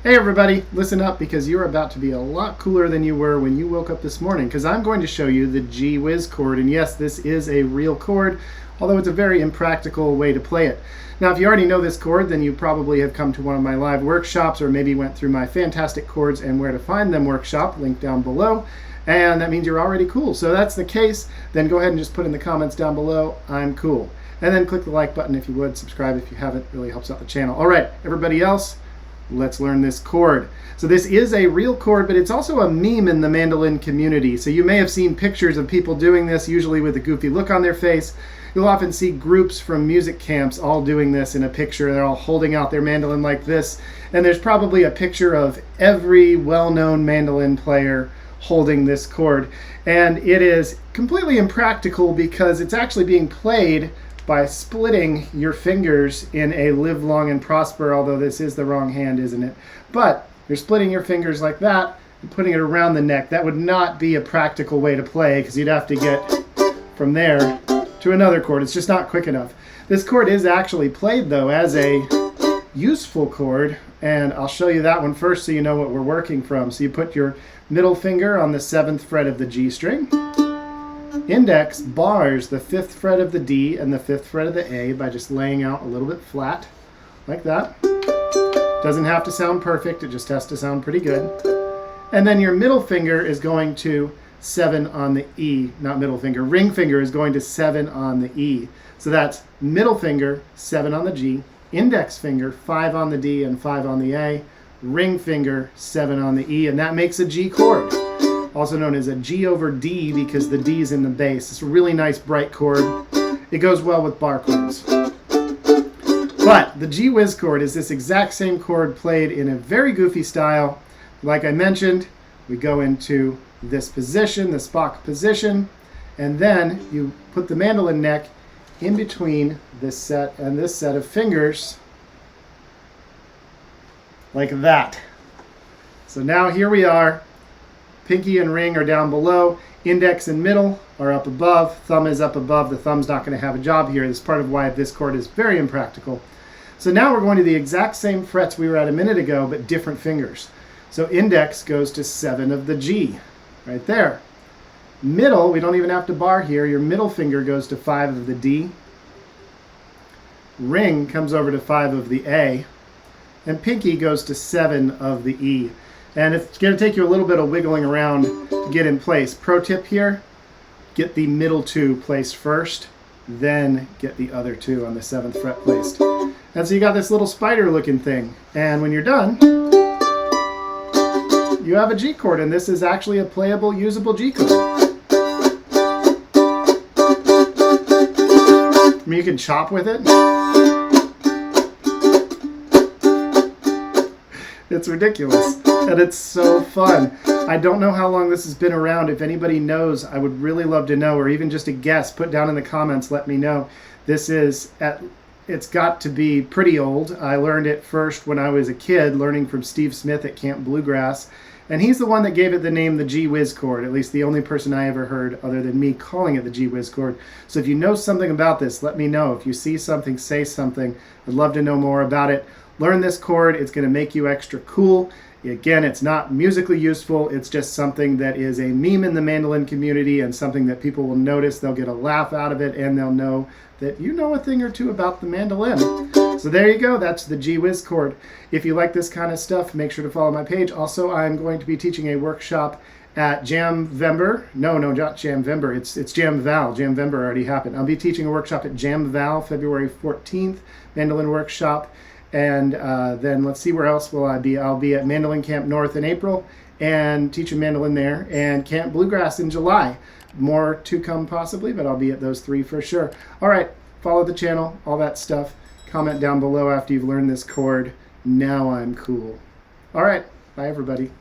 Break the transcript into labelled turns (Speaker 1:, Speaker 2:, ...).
Speaker 1: Hey everybody, listen up because you're about to be a lot cooler than you were when you woke up this morning, because I'm going to show you the G-Whizz chord. And yes, this is a real chord, although it's a very impractical way to play it. Now, if you already know this chord, then you probably have come to one of my live workshops or maybe went through my Fantastic Chords and Where to Find Them workshop, link down below. And that means you're already cool. So if that's the case, then go ahead and just put in the comments down below, I'm cool. And then click the like button if you would, subscribe if you haven't, really helps out the channel. All right, everybody else, let's learn this chord. So this is a real chord, but it's also a meme in the mandolin community. So you may have seen pictures of people doing this, usually with a goofy look on their face. You'll often see groups from music camps all doing this in a picture. They're all holding out their mandolin like this. And there's probably a picture of every well-known mandolin player holding this chord. And it is completely impractical because it's actually being played by splitting your fingers in a live long and prosper, although this is the wrong hand, isn't it? But you're splitting your fingers like that and putting it around the neck. That would not be a practical way to play because you'd have to get from there to another chord. It's just not quick enough. This chord is actually played, though, as a useful chord, and I'll show you that one first so you know what we're working from. So you put your middle finger on the 7th fret of the G string. Index bars the 5th fret of the D and the 5th fret of the A by just laying out a little bit flat, like that. Doesn't have to sound perfect, it just has to sound pretty good. And then your middle finger is going to 7 on the E, not middle finger, ring finger is going to 7 on the E. So that's middle finger, 7 on the G, index finger, 5 on the D and 5 on the A, ring finger, 7 on the E, and that makes a G chord. Also known as a G over D because the D is in the bass. It's a really nice bright chord. It goes well with bar chords. But the G-Whizz chord is this exact same chord played in a very goofy style. Like I mentioned, we go into this position, the Spock position, and then you put the mandolin neck in between this set and this set of fingers, like that. So now here we are. Pinky and ring are down below, index and middle are up above, thumb is up above. The thumb's not going to have a job here. This is part of why this chord is very impractical. So now we're going to the exact same frets we were at a minute ago, but different fingers. So index goes to 7 of the G, right there. Middle, we don't even have to bar here. Your middle finger goes to 5 of the D. Ring comes over to 5 of the A. And pinky goes to 7 of the E. And it's going to take you a little bit of wiggling around to get in place. Pro tip here, get the middle 2 placed first, then get the other 2 on the 7th fret placed. And so you got this little spider looking thing. And when you're done, you have a G chord, and this is actually a playable, usable G chord. I mean, you can chop with it. It's ridiculous, and it's so fun. I don't know how long this has been around. If anybody knows, I would really love to know, or even just a guess, put down in the comments, let me know. It's got to be pretty old. I learned it first when I was a kid, learning from Steve Smith at Camp Bluegrass, and he's the one that gave it the name the G-Whizz chord, at least the only person I ever heard other than me calling it the G-Whizz chord. So if you know something about this, let me know. If you see something, say something. I'd love to know more about it. Learn this chord. It's going to make you extra cool. Again, it's not musically useful. It's just something that is a meme in the mandolin community and something that people will notice. They'll get a laugh out of it, and they'll know that you know a thing or two about the mandolin. So there you go. That's the G-Whizz chord. If you like this kind of stuff, make sure to follow my page. Also, I'm going to be teaching a workshop at 𝘁𝗵𝗶𝘀. No, not 𝘁𝗵𝗶𝗀. It's 𝘁𝗵𝗶𝗀. 𝘁𝗵𝗶𝗀 already happened. I'll be teaching a workshop at 𝘁𝗵𝗶𝗀 February 14th, mandolin workshop. And then let's see, where else will I be? I'll be at Mandolin Camp North in April and teaching mandolin there, and Camp Bluegrass in July. More to come possibly, but I'll be at those 3 for sure. All right, follow the channel, all that stuff. Comment down below after you've learned this chord. Now I'm cool. All right, bye everybody.